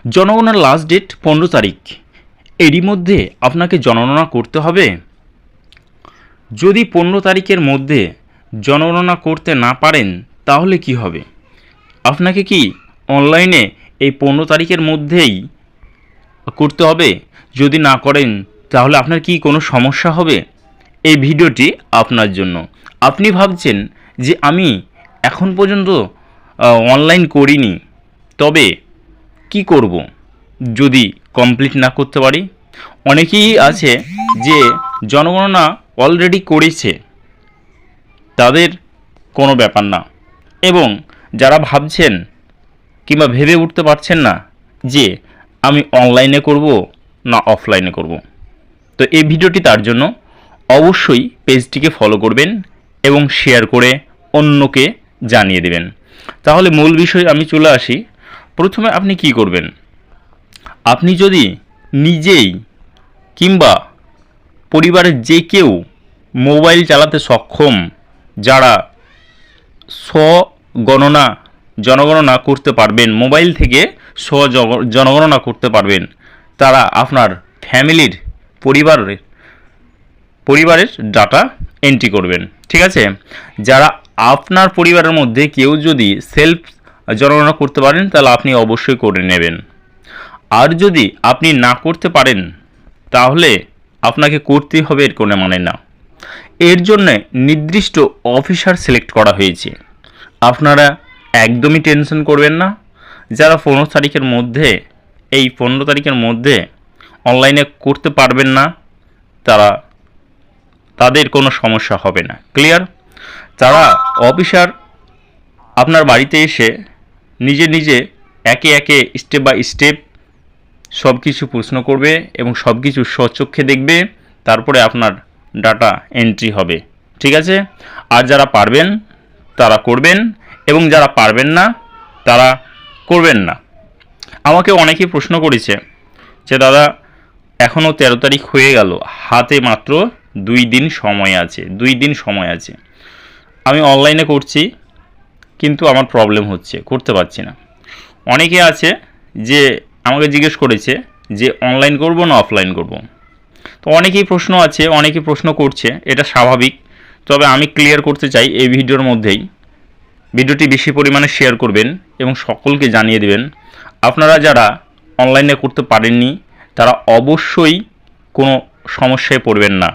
জনগণনার last date 15 তারিখ। এরই মধ্যে আপনাকে জনগণনা করতে হবে। যদি 15 তারিখের মধ্যে জনগণনা করতে না পারেন তাহলে কি হবে? আপনাকে কি অনলাইনে এই 15 তারিখের মধ্যেই করতে হবে? যদি না করেন তাহলে আপনার কি কোনো সমস্যা হবে? এই ভিডিওটি আপনার জন্য। আপনি ভাবছেন যে আমি এখন পর্যন্ত অনলাইন করিনি, তবে কি করব যদি কমপ্লিট না করতে পারি? অনেকেই আছে যে জনগণনা অলরেডি করেছে, তাদের কোনো ব্যাপার না। এবং যারা ভাবছেন কিংবা ভেবে উঠতে পারছেন না যে আমি অনলাইনে করব না অফলাইনে করব, তো এই ভিডিওটি তার জন্য। অবশ্যই পেজটিকে ফলো করবেন এবং শেয়ার করে অন্যকে জানিয়ে দেবেন। তাহলে মূল বিষয়ে আমি চলে আসি। প্রথমে আপনি কি করবেন? আপনি যদি নিজেই কিংবা পরিবারের যে কেউ মোবাইল চালাতে সক্ষম, যারা জনগণনা করতে পারবেন, মোবাইল থেকে জনগণনা করতে পারবেন, তারা আপনার ফ্যামিলির পরিবারের ডাটা এন্ট্রি করবেন। ঠিক আছে? যারা আপনার পরিবারের মধ্যে কেউ যদি সেলফ জনগণনা করতে পারেন তাহলে আপনি অবশ্যই করে নেবেন। আর যদি আপনি না করতে পারেন তাহলে আপনাকে করতেই হবে, এর কোনো মানে না। এর জন্য নির্দিষ্ট অফিসার সিলেক্ট করা হয়েছে। আপনারা একদমই টেনশন করবেন না। যারা 15 তারিখের মধ্যে অনলাইনে করতে পারবেন না, তাদের কোনো সমস্যা হবে না। ক্লিয়ার? তারা অফিসার আপনার বাড়িতে এসে নিজে একে একে স্টেপ বাই স্টেপ সব কিছু প্রশ্ন করবে এবং সব কিছু স্বচক্ষে দেখবে, তারপরে আপনার ডাটা এন্ট্রি হবে। ঠিক আছে? আর যারা পারবেন তারা করবেন এবং যারা পারবেন না তারা করবেন না। আমাকে অনেকেই প্রশ্ন করেছে যে দাদা, এখনও 13 তারিখ হয়ে গেল, হাতে মাত্র 2 দিন সময় আছে, আমি অনলাইনে করছি কিন্তু আমার প্রবলেম হচ্ছে, করতে পারছি না। অনেকে আছে যে আমাকে জিজ্ঞেস করেছে যে অনলাইন করব না অফলাইন করব। তো অনেকেই প্রশ্ন করছে, এটা স্বাভাবিক। তবে আমি ক্লিয়ার করতে চাই এই ভিডিওর মধ্যেই। ভিডিওটি বেশি পরিমাণে শেয়ার করবেন এবং সকলকে জানিয়ে দেবেন। আপনারা যারা অনলাইনে করতে পারেননি তারা অবশ্যই কোনো সমস্যায় পড়বেন না,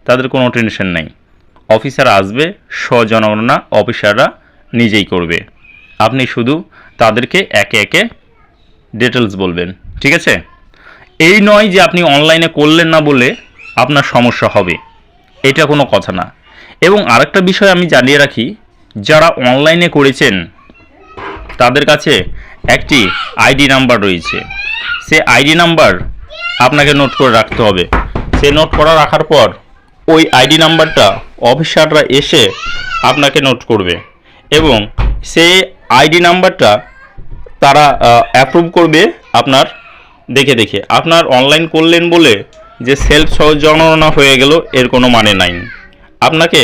তাদের কোনো টেনশন নেই। অফিসার আসবে, স্বজনগণনা অফিসাররা নিজেই করবে। আপনি শুধু তাদেরকে একে একে ডিটেলস বলবেন। ঠিক আছে? এই নয় যে আপনি অনলাইনে করলেন না বলে আপনার সমস্যা হবে, এটা কোনো কথা না। এবং আরেকটা বিষয় আমি জানিয়ে রাখি, যারা অনলাইনে করেছেন তাদের কাছে একটি আইডি নাম্বার রয়েছে। সে আইডি নাম্বার আপনাকে নোট করে রাখতে হবে। সে নোট করে রাখার পর ওই আইডি নাম্বারটা অফিসাররা এসে আপনাকে নোট করবে এবং সেই আইডি নাম্বারটা তারা অ্যাপ্রুভ করবে আপনার দেখে। আপনার অনলাইন করলেন বলে যে সেলফ জনগণনা হয়ে গেল, এর কোনো মানে নাই। আপনাকে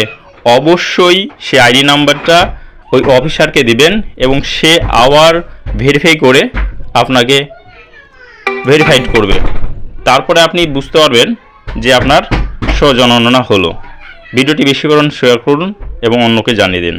অবশ্যই সে আইডি নাম্বারটা ওই অফিসারকে দিবেন এবং সে আবার ভেরিফাই করে আপনাকে ভেরিফাইড করবে। তারপরে আপনি বুঝতে পারবেন যে আপনার স্বজনগণনা হলো। ভিডিওটি বেশি করে শেয়ার করুন এবং অন্যকে জানিয়ে দিন।